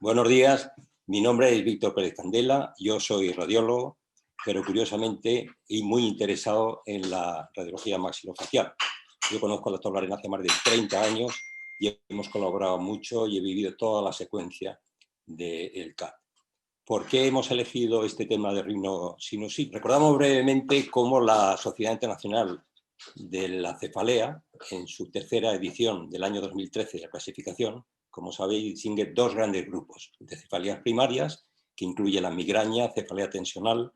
Buenos días, mi nombre es Víctor Pérez Candela, yo soy radiólogo, pero curiosamente y muy interesado en la radiología maxilofacial. Yo conozco al doctor Larena hace más de 30 años y hemos colaborado mucho y he vivido toda la secuencia del CAT. ¿Por qué hemos elegido este tema de rinosinusitis? Recordamos brevemente cómo la Sociedad Internacional de la Cefalea, en su tercera edición del año 2013 de la clasificación, como sabéis, distingue dos grandes grupos de cefaleas primarias, que incluye la migraña, cefalea tensional,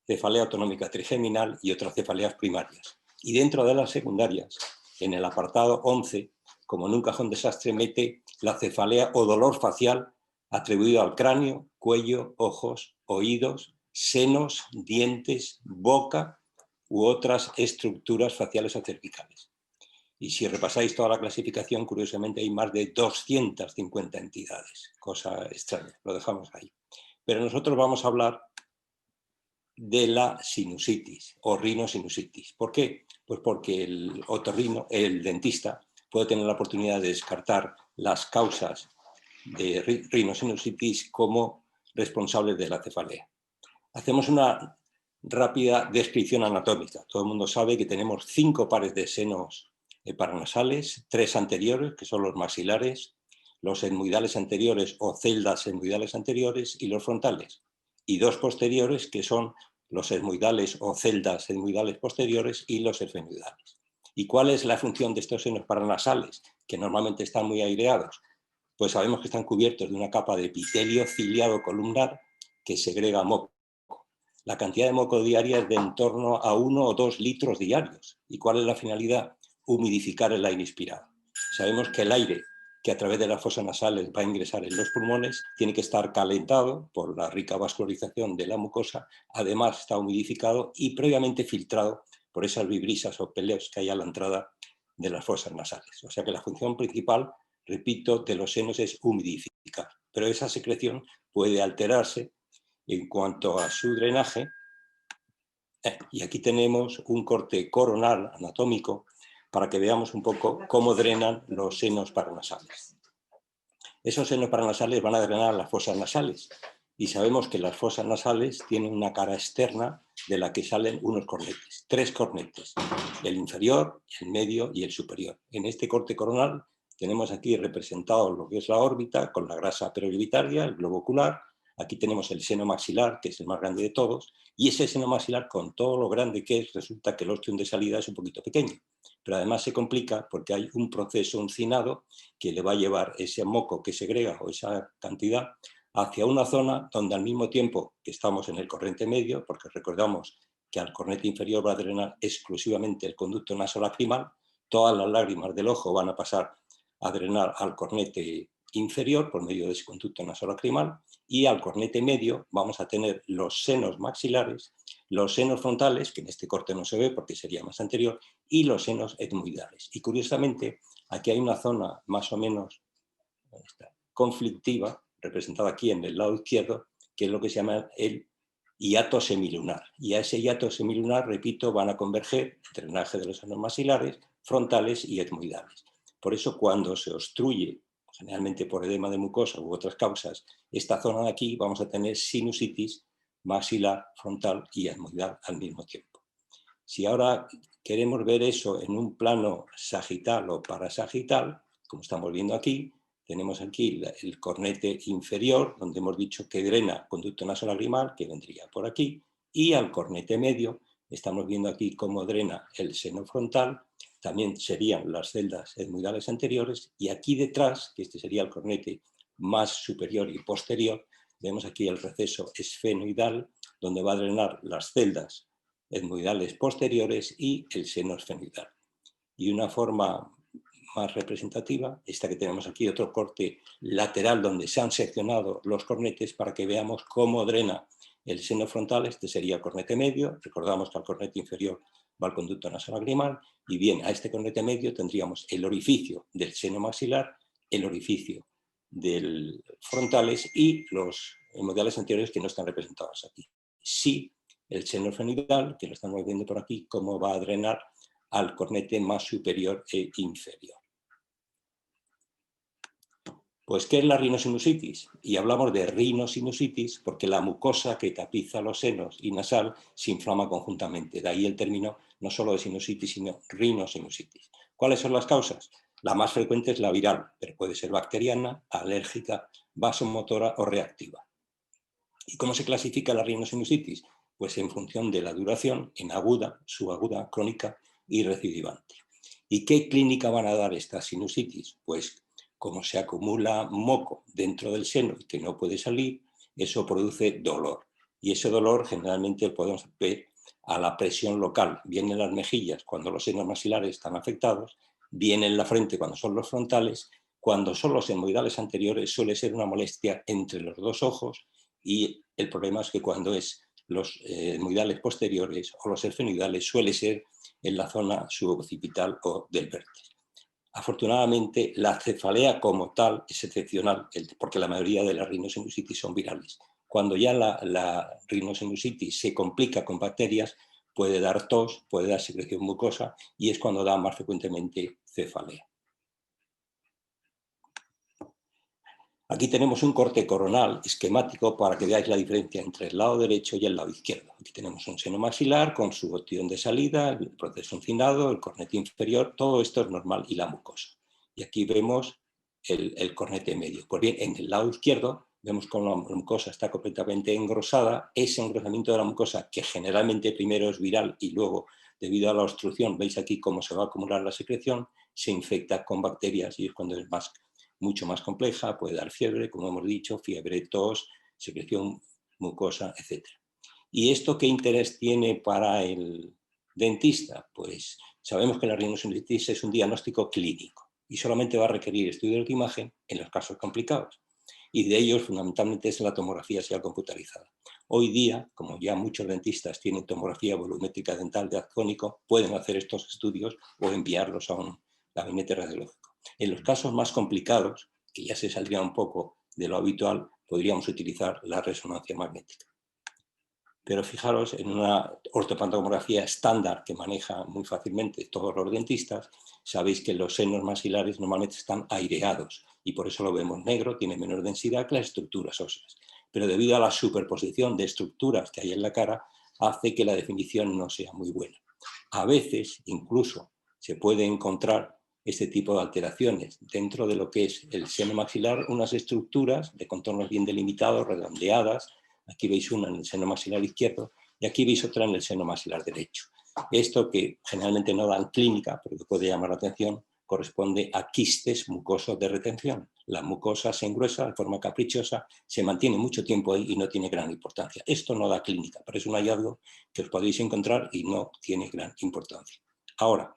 cefalea autonómica trigeminal y otras cefaleas primarias. Y dentro de las secundarias, en el apartado 11, como en un cajón desastre, mete la cefalea o dolor facial atribuido al cráneo, cuello, ojos, oídos, senos, dientes, boca u otras estructuras faciales o cervicales. Y si repasáis toda la clasificación, curiosamente hay más de 250 entidades, cosa extraña, lo dejamos ahí. Pero nosotros vamos a hablar de la sinusitis o rinosinusitis. ¿Por qué? Pues porque el otorrino, el dentista, puede tener la oportunidad de descartar las causas de rinosinusitis como responsables de la cefalea. Hacemos una rápida descripción anatómica. Todo el mundo sabe que tenemos 5 pares de senos paranasales, 3 anteriores, que son los maxilares, los etmoidales anteriores o celdas etmoidales anteriores y los frontales, y 2 posteriores, que son los etmoidales o celdas etmoidales posteriores y los esfenoidales. ¿Y cuál es la función de estos senos paranasales, que normalmente están muy aireados? Pues sabemos que están cubiertos de una capa de epitelio ciliado columnar que segrega moco. La cantidad de moco diaria es de en torno a 1 o 2 litros diarios. ¿Y cuál es la finalidad? Humidificar el aire inspirado. Sabemos que el aire que a través de las fosas nasales va a ingresar en los pulmones tiene que estar calentado por la rica vascularización de la mucosa, además está humidificado y previamente filtrado por esas vibrisas o peleos que hay a la entrada de las fosas nasales. O sea que la función principal, repito, de los senos es humidificar, pero esa secreción puede alterarse en cuanto a su drenaje. Y aquí tenemos un corte coronal anatómico para que veamos un poco cómo drenan los senos paranasales. Esos senos paranasales van a drenar las fosas nasales y sabemos que las fosas nasales tienen una cara externa de la que salen unos cornetes, 3 cornetes, el inferior, el medio y el superior. En este corte coronal tenemos aquí representado lo que es la órbita con la grasa periorbitaria, el globo ocular. Aquí tenemos el seno maxilar, que es el más grande de todos, y ese seno maxilar, con todo lo grande que es, resulta que el ostium de salida es un poquito pequeño. Pero además se complica porque hay un proceso uncinado que le va a llevar ese moco que segrega o esa cantidad hacia una zona donde al mismo tiempo que estamos en el cornete medio, porque recordamos que al cornete inferior va a drenar exclusivamente el conducto nasolacrimal, todas las lágrimas del ojo van a pasar a drenar al cornete inferior por medio de ese conducto nasolacrimal, y al cornete medio vamos a tener los senos maxilares, los senos frontales, que en este corte no se ve porque sería más anterior, y los senos etmoidales. Y curiosamente, aquí hay una zona más o menos conflictiva, representada aquí en el lado izquierdo, que es lo que se llama el hiato semilunar. Y a ese hiato semilunar, repito, van a converger el drenaje de los senos maxilares, frontales y etmoidales. Por eso, cuando se obstruye, generalmente por edema de mucosa u otras causas, esta zona de aquí, vamos a tener sinusitis maxilar, frontal y etmoidal al mismo tiempo. Si ahora queremos ver eso en un plano sagital o parasagital, como estamos viendo aquí, tenemos aquí el cornete inferior, donde hemos dicho que drena conducto nasolagrimal, que vendría por aquí, y al cornete medio, estamos viendo aquí cómo drena el seno frontal, también serían las celdas etmoidales anteriores, y aquí detrás, que este sería el cornete más superior y posterior, vemos aquí el receso esfenoidal, donde va a drenar las celdas etmoidales posteriores y el seno esfenoidal. Y una forma más representativa, esta que tenemos aquí, otro corte lateral donde se han seccionado los cornetes para que veamos cómo drena el seno frontal. Este sería el cornete medio, recordamos que al cornete inferior va el conducto nasolagrimal, y bien, a este cornete medio tendríamos el orificio del seno maxilar, el orificio del frontales y los etmoidales anteriores que no están representados aquí. Sí, el seno esfenoidal, que lo estamos viendo por aquí, cómo va a drenar al cornete más superior e inferior. Pues, ¿qué es la rinosinusitis? Y hablamos de rinosinusitis porque la mucosa que tapiza los senos y nasal se inflama conjuntamente. De ahí el término no solo de sinusitis, sino rinosinusitis. ¿Cuáles son las causas? La más frecuente es la viral, pero puede ser bacteriana, alérgica, vasomotora o reactiva. ¿Y cómo se clasifica la rinosinusitis? Pues en función de la duración, en aguda, subaguda, crónica y recidivante. ¿Y qué clínica van a dar esta sinusitis? Pues como se acumula moco dentro del seno y que no puede salir, eso produce dolor. Y ese dolor generalmente podemos ver a la presión local, bien en las mejillas cuando los senos maxilares están afectados, bien en la frente cuando son los frontales, cuando son los etmoidales anteriores suele ser una molestia entre los dos ojos y el problema es que cuando es los etmoidales posteriores o los esfenoidales suele ser en la zona suboccipital o del vértice. Afortunadamente, la cefalea como tal es excepcional, porque la mayoría de las rinosinusitis son virales. Cuando ya la rinosinusitis se complica con bacterias, puede dar tos, puede dar secreción mucosa y es cuando da más frecuentemente cefalea. Aquí tenemos un corte coronal esquemático para que veáis la diferencia entre el lado derecho y el lado izquierdo. Aquí tenemos un seno maxilar con su opción de salida, el proceso uncinado, el cornete inferior, todo esto es normal y la mucosa. Y aquí vemos el cornete medio. Pues bien, en el lado izquierdo vemos cómo la mucosa está completamente engrosada. Ese engrosamiento de la mucosa, que generalmente primero es viral y luego, debido a la obstrucción, veis aquí cómo se va a acumular la secreción, se infecta con bacterias y es cuando es mucho más compleja, puede dar fiebre, como hemos dicho, fiebre, tos, secreción mucosa, etc. ¿Y esto qué interés tiene para el dentista? Pues sabemos que la rinosinusitis es un diagnóstico clínico y solamente va a requerir estudios de imagen en los casos complicados. Y de ellos fundamentalmente es la tomografía serial computarizada. Hoy día, como ya muchos dentistas tienen tomografía volumétrica dental de adcónico, pueden hacer estos estudios o enviarlos a un gabinete radiológico. En los casos más complicados, que ya se saldría un poco de lo habitual, podríamos utilizar la resonancia magnética. Pero fijaros, en una ortopantomografía estándar que maneja muy fácilmente todos los dentistas, sabéis que los senos maxilares normalmente están aireados y por eso lo vemos negro, tiene menor densidad que las estructuras óseas. Pero debido a la superposición de estructuras que hay en la cara, hace que la definición no sea muy buena. A veces, incluso, se puede encontrar este tipo de alteraciones dentro de lo que es el seno maxilar, unas estructuras de contornos bien delimitados, redondeadas. Aquí veis una en el seno maxilar izquierdo y aquí veis otra en el seno maxilar derecho. Esto, que generalmente no dan clínica, pero que puede llamar la atención, corresponde a quistes mucosos de retención. La mucosa se engruesa de forma caprichosa, se mantiene mucho tiempo ahí y no tiene gran importancia. Esto no da clínica, pero es un hallazgo que os podéis encontrar y no tiene gran importancia. Ahora,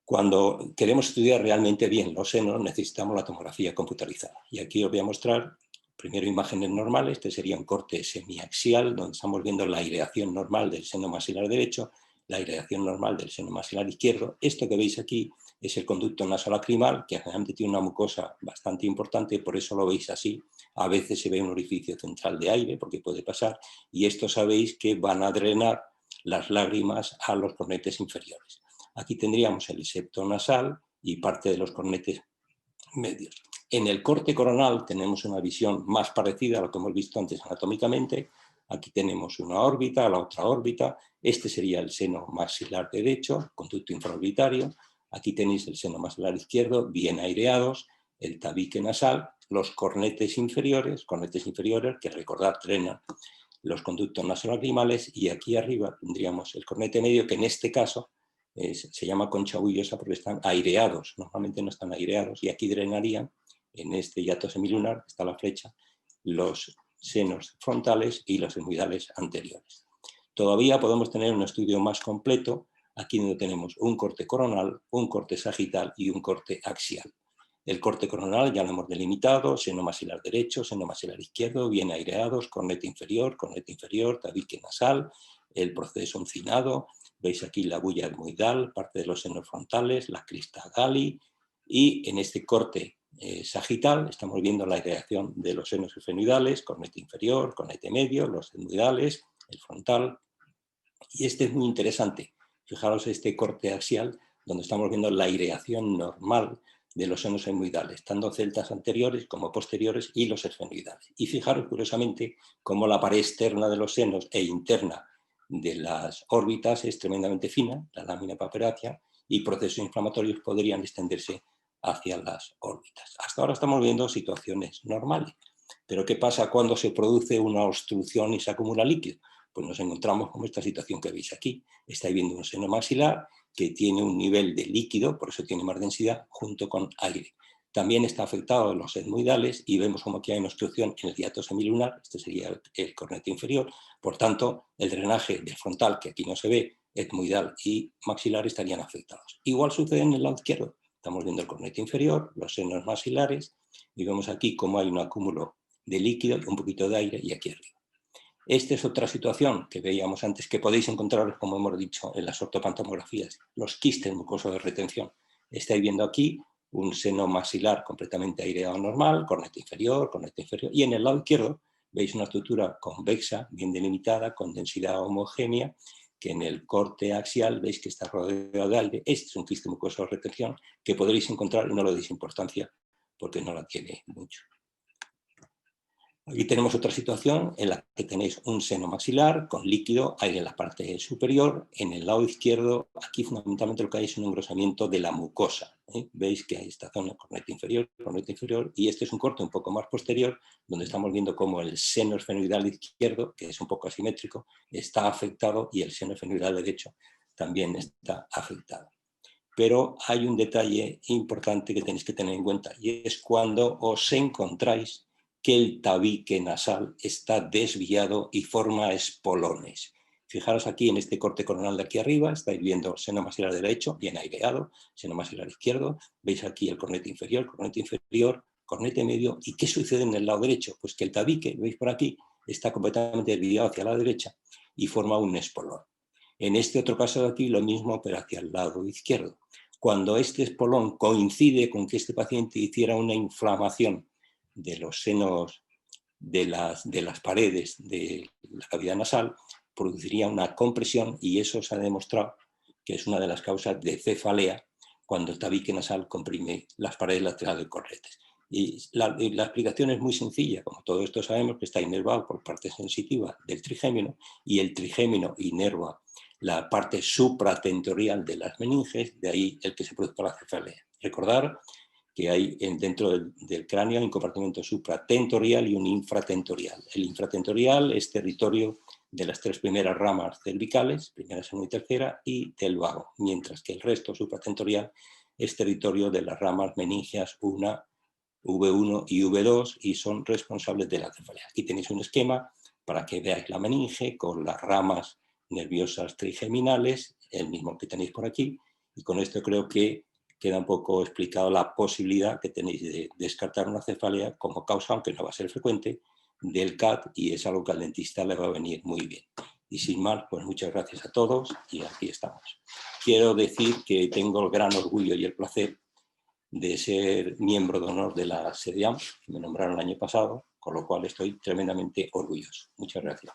cuando queremos estudiar realmente bien los senos, necesitamos la tomografía computarizada. Y aquí os voy a mostrar primero imágenes normales. Este sería un corte semiaxial, donde estamos viendo la aireación normal del seno maxilar derecho, la aireación normal del seno maxilar izquierdo. Esto que veis aquí es el conducto nasolacrimal, que generalmente tiene una mucosa bastante importante, por eso lo veis así. A veces se ve un orificio central de aire, porque puede pasar, y esto sabéis que van a drenar las lágrimas a los cornetes inferiores. Aquí tendríamos el septo nasal y parte de los cornetes medios. En el corte coronal tenemos una visión más parecida a lo que hemos visto antes anatómicamente. Aquí tenemos una órbita, la otra órbita. Este sería el seno maxilar derecho, conducto infraorbitario. Aquí tenéis el seno maxilar izquierdo, bien aireados, el tabique nasal, los cornetes inferiores que recordad drenan los conductos nasolacrimales, y aquí arriba tendríamos el cornete medio, que en este caso se llama concha bullosa porque están aireados, normalmente no están aireados, y aquí drenarían, en este hiato semilunar, está la flecha, los senos frontales y los etmoidales anteriores. Todavía podemos tener un estudio más completo, aquí donde tenemos un corte coronal, un corte sagital y un corte axial. El corte coronal ya lo hemos delimitado, seno maxilar derecho, seno maxilar izquierdo, bien aireados, cornete inferior, tabique nasal, el proceso uncinado, veis aquí la bulla etmoidal, parte de los senos frontales, la crista Galli, y en este corte sagital estamos viendo la aireación de los senos esfenoidales, cornete inferior, cornete medio, los etmoidales, el frontal, y este es muy interesante. Fijaros este corte axial, donde estamos viendo la aireación normal de los senos esfenoidales, tanto celdas anteriores como posteriores y los esfenoidales. Y fijaros curiosamente cómo la pared externa de los senos e interna de las órbitas es tremendamente fina, la lámina paperácea, y procesos inflamatorios podrían extenderse hacia las órbitas. Hasta ahora estamos viendo situaciones normales. Pero ¿qué pasa cuando se produce una obstrucción y se acumula líquido? Pues nos encontramos con esta situación que veis aquí. Estáis viendo un seno maxilar que tiene un nivel de líquido, por eso tiene más densidad, junto con aire. También está afectado los etmoidales y vemos como aquí hay una obstrucción en el hiato semilunar, este sería el cornete inferior, por tanto el drenaje del frontal, que aquí no se ve, etmoidal y maxilar estarían afectados. Igual sucede en el lado izquierdo, estamos viendo el cornete inferior, los senos maxilares y vemos aquí cómo hay un acúmulo de líquido y un poquito de aire y aquí arriba. Esta es otra situación que veíamos antes, que podéis encontrar, como hemos dicho, en las ortopantomografías, los quistes mucosos de retención. Estáis viendo aquí un seno maxilar completamente aireado normal, cornete inferior, y en el lado izquierdo veis una estructura convexa, bien delimitada, con densidad homogénea, que en el corte axial veis que está rodeado de aire. Este es un quiste mucoso de retención que podréis encontrar y no le deis importancia porque no la tiene mucho. Aquí tenemos otra situación en la que tenéis un seno maxilar con líquido, aire en la parte superior. En el lado izquierdo, aquí fundamentalmente lo que hay es un engrosamiento de la mucosa. Veis que hay esta zona, cornete inferior, y este es un corte un poco más posterior, donde estamos viendo cómo el seno esfenoidal izquierdo, que es un poco asimétrico, está afectado y el seno esfenoidal derecho también está afectado. Pero hay un detalle importante que tenéis que tener en cuenta, y es cuando os encontráis que el tabique nasal está desviado y forma espolones. Fijaros aquí en este corte coronal de aquí arriba, estáis viendo seno maxilar derecho, bien aireado, seno maxilar izquierdo, veis aquí el cornete inferior, cornete medio, ¿y qué sucede en el lado derecho? Pues que el tabique, veis por aquí, está completamente desviado hacia la derecha y forma un espolón. En este otro caso de aquí lo mismo, pero hacia el lado izquierdo. Cuando este espolón coincide con que este paciente hiciera una inflamación de los senos de las paredes de la cavidad nasal, produciría una compresión y eso se ha demostrado que es una de las causas de cefalea cuando el tabique nasal comprime las paredes laterales correctas. Y la explicación es muy sencilla, como todo esto sabemos que está inervado por parte sensitiva del trigémino y el trigémino inerva la parte supratentorial de las meninges, de ahí el que se produzca la cefalea. Recordar que hay dentro del cráneo hay un compartimento supratentorial y un infratentorial. El infratentorial es territorio de las tres primeras ramas cervicales, primera, segunda y tercera, y del vago, mientras que el resto supratentorial es territorio de las ramas meningeas 1, V1 y V2 y son responsables de la cefalea. Aquí tenéis un esquema para que veáis la meninge con las ramas nerviosas trigeminales, el mismo que tenéis por aquí, y con esto creo que queda un poco explicado la posibilidad que tenéis de descartar una cefalea como causa, aunque no va a ser frecuente, del CAT, y es algo que al dentista le va a venir muy bien. Y sin más, pues muchas gracias a todos y aquí estamos. Quiero decir que tengo el gran orgullo y el placer de ser miembro de honor de la SEDIAM, que me nombraron el año pasado, con lo cual estoy tremendamente orgulloso. Muchas gracias.